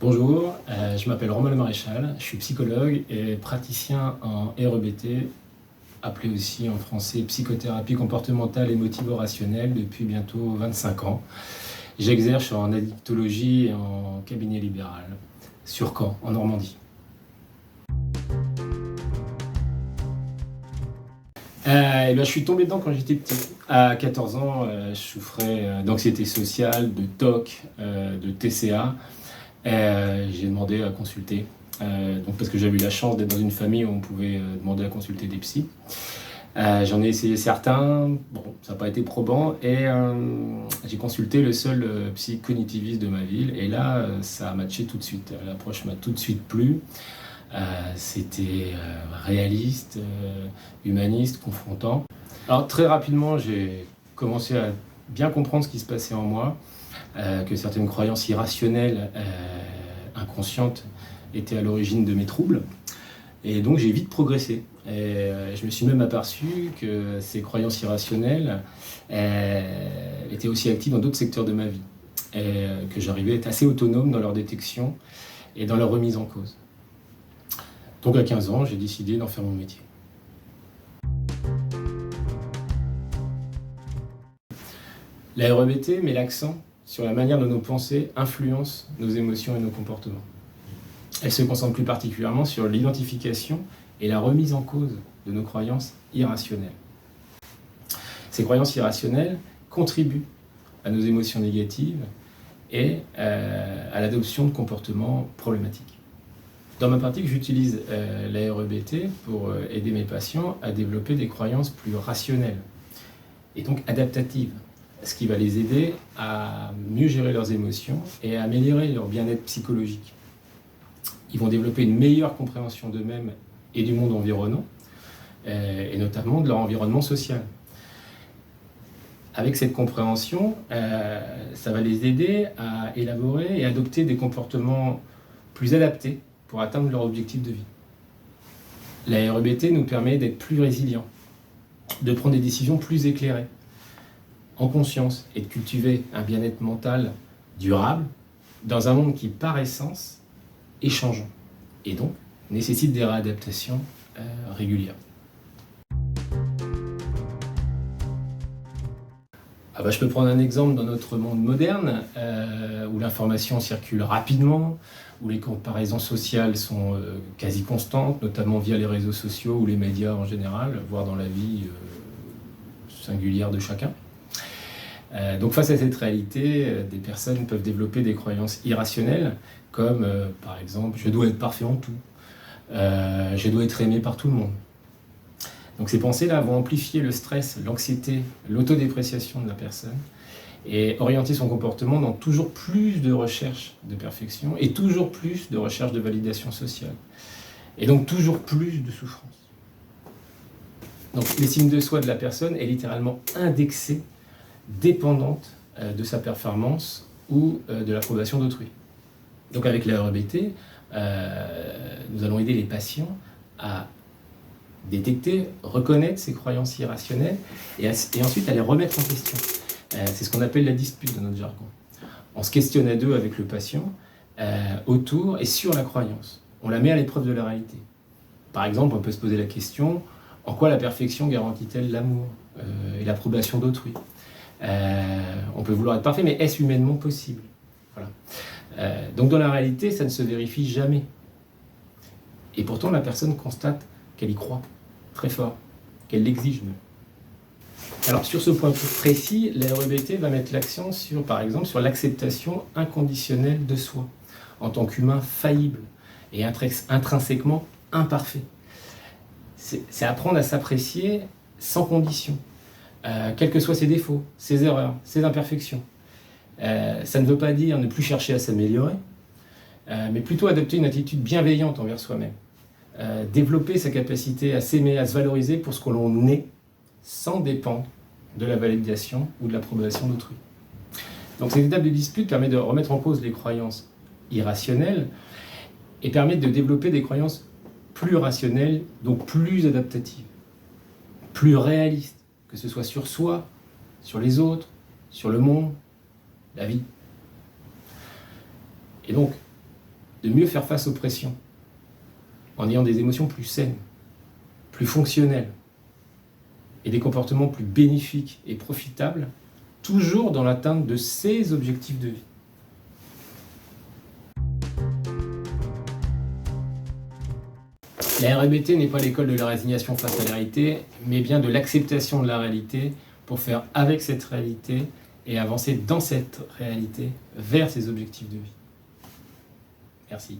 Bonjour, je m'appelle Romain Le Maréchal, je suis psychologue et praticien en REBT, appelé aussi en français psychothérapie comportementale et motivo-rationnelle depuis bientôt 25 ans. J'exerce en addictologie et en cabinet libéral, sur Caen, en Normandie. Je suis tombé dedans quand j'étais petit. À 14 ans, je souffrais d'anxiété sociale, de TOC, de TCA. J'ai demandé à consulter, donc parce que j'avais eu la chance d'être dans une famille où on pouvait demander à consulter des psys. J'en ai essayé certains, bon, ça n'a pas été probant, et j'ai consulté le seul psy cognitiviste de ma ville, et là, ça a matché tout de suite. L'approche m'a tout de suite plu. C'était réaliste, humaniste, confrontant. Alors très rapidement, j'ai commencé à bien comprendre ce qui se passait en moi, que certaines croyances irrationnelles, inconscientes, étaient à l'origine de mes troubles. Et donc j'ai vite progressé. Et je me suis même aperçu que ces croyances irrationnelles étaient aussi actives dans d'autres secteurs de ma vie. Et que j'arrivais à être assez autonome dans leur détection et dans leur remise en cause. Donc à 15 ans, j'ai décidé d'en faire mon métier. La REBT met l'accent sur la manière dont nos pensées influencent nos émotions et nos comportements. Elle se concentre plus particulièrement sur l'identification et la remise en cause de nos croyances irrationnelles. Ces croyances irrationnelles contribuent à nos émotions négatives et à l'adoption de comportements problématiques. Dans ma pratique, j'utilise la REBT pour aider mes patients à développer des croyances plus rationnelles et donc adaptatives, ce qui va les aider à mieux gérer leurs émotions et à améliorer leur bien-être psychologique. Ils vont développer une meilleure compréhension d'eux-mêmes et du monde environnant, et notamment de leur environnement social. Avec cette compréhension, ça va les aider à élaborer et adopter des comportements plus adaptés pour atteindre leur objectif de vie. La REBT nous permet d'être plus résilients, de prendre des décisions plus éclairées, en conscience, et de cultiver un bien-être mental durable dans un monde qui, par essence, est changeant et donc nécessite des réadaptations régulières. Je peux prendre un exemple dans notre monde moderne où l'information circule rapidement, où les comparaisons sociales sont quasi constantes, notamment via les réseaux sociaux ou les médias en général, voire dans la vie singulière de chacun. Donc face à cette réalité, des personnes peuvent développer des croyances irrationnelles comme par exemple « je dois être parfait en tout »,« je dois être aimé par tout le monde ». Donc ces pensées-là vont amplifier le stress, l'anxiété, l'autodépréciation de la personne et orienter son comportement dans toujours plus de recherche de perfection et toujours plus de recherche de validation sociale. Et donc toujours plus de souffrance. Donc l'estime de soi de la personne est littéralement indexée, dépendante de sa performance ou de l'approbation d'autrui. Donc avec la REBT, nous allons aider les patients à détecter, reconnaître ces croyances irrationnelles et ensuite à les remettre en question. C'est ce qu'on appelle la dispute dans notre jargon. On se questionne à deux avec le patient autour et sur la croyance. On la met à l'épreuve de la réalité. Par exemple, on peut se poser la question, en quoi la perfection garantit-elle l'amour et l'approbation d'autrui ? On peut vouloir être parfait, mais est-ce humainement possible ? Voilà. Donc dans la réalité, ça ne se vérifie jamais. Et pourtant, la personne constate qu'elle y croit très fort, qu'elle l'exige même. Alors sur ce point précis, la REBT va mettre l'accent sur, par exemple, sur l'acceptation inconditionnelle de soi, en tant qu'humain faillible et intrinsèquement imparfait. C'est apprendre à s'apprécier sans condition, quels que soient ses défauts, ses erreurs, ses imperfections. Ça ne veut pas dire ne plus chercher à s'améliorer, mais plutôt adopter une attitude bienveillante envers soi-même. Développer sa capacité à s'aimer, à se valoriser pour ce que l'on est, sans dépendre de la validation ou de l'approbation d'autrui. Donc cette étape de dispute permet de remettre en cause les croyances irrationnelles et permet de développer des croyances plus rationnelles, donc plus adaptatives, plus réalistes, que ce soit sur soi, sur les autres, sur le monde, la vie. Et donc, de mieux faire face aux pressions, en ayant des émotions plus saines, plus fonctionnelles, et des comportements plus bénéfiques et profitables, toujours dans l'atteinte de ces objectifs de vie. La RMBT n'est pas l'école de la résignation face à la réalité, mais bien de l'acceptation de la réalité pour faire avec cette réalité et avancer dans cette réalité vers ses objectifs de vie. Merci.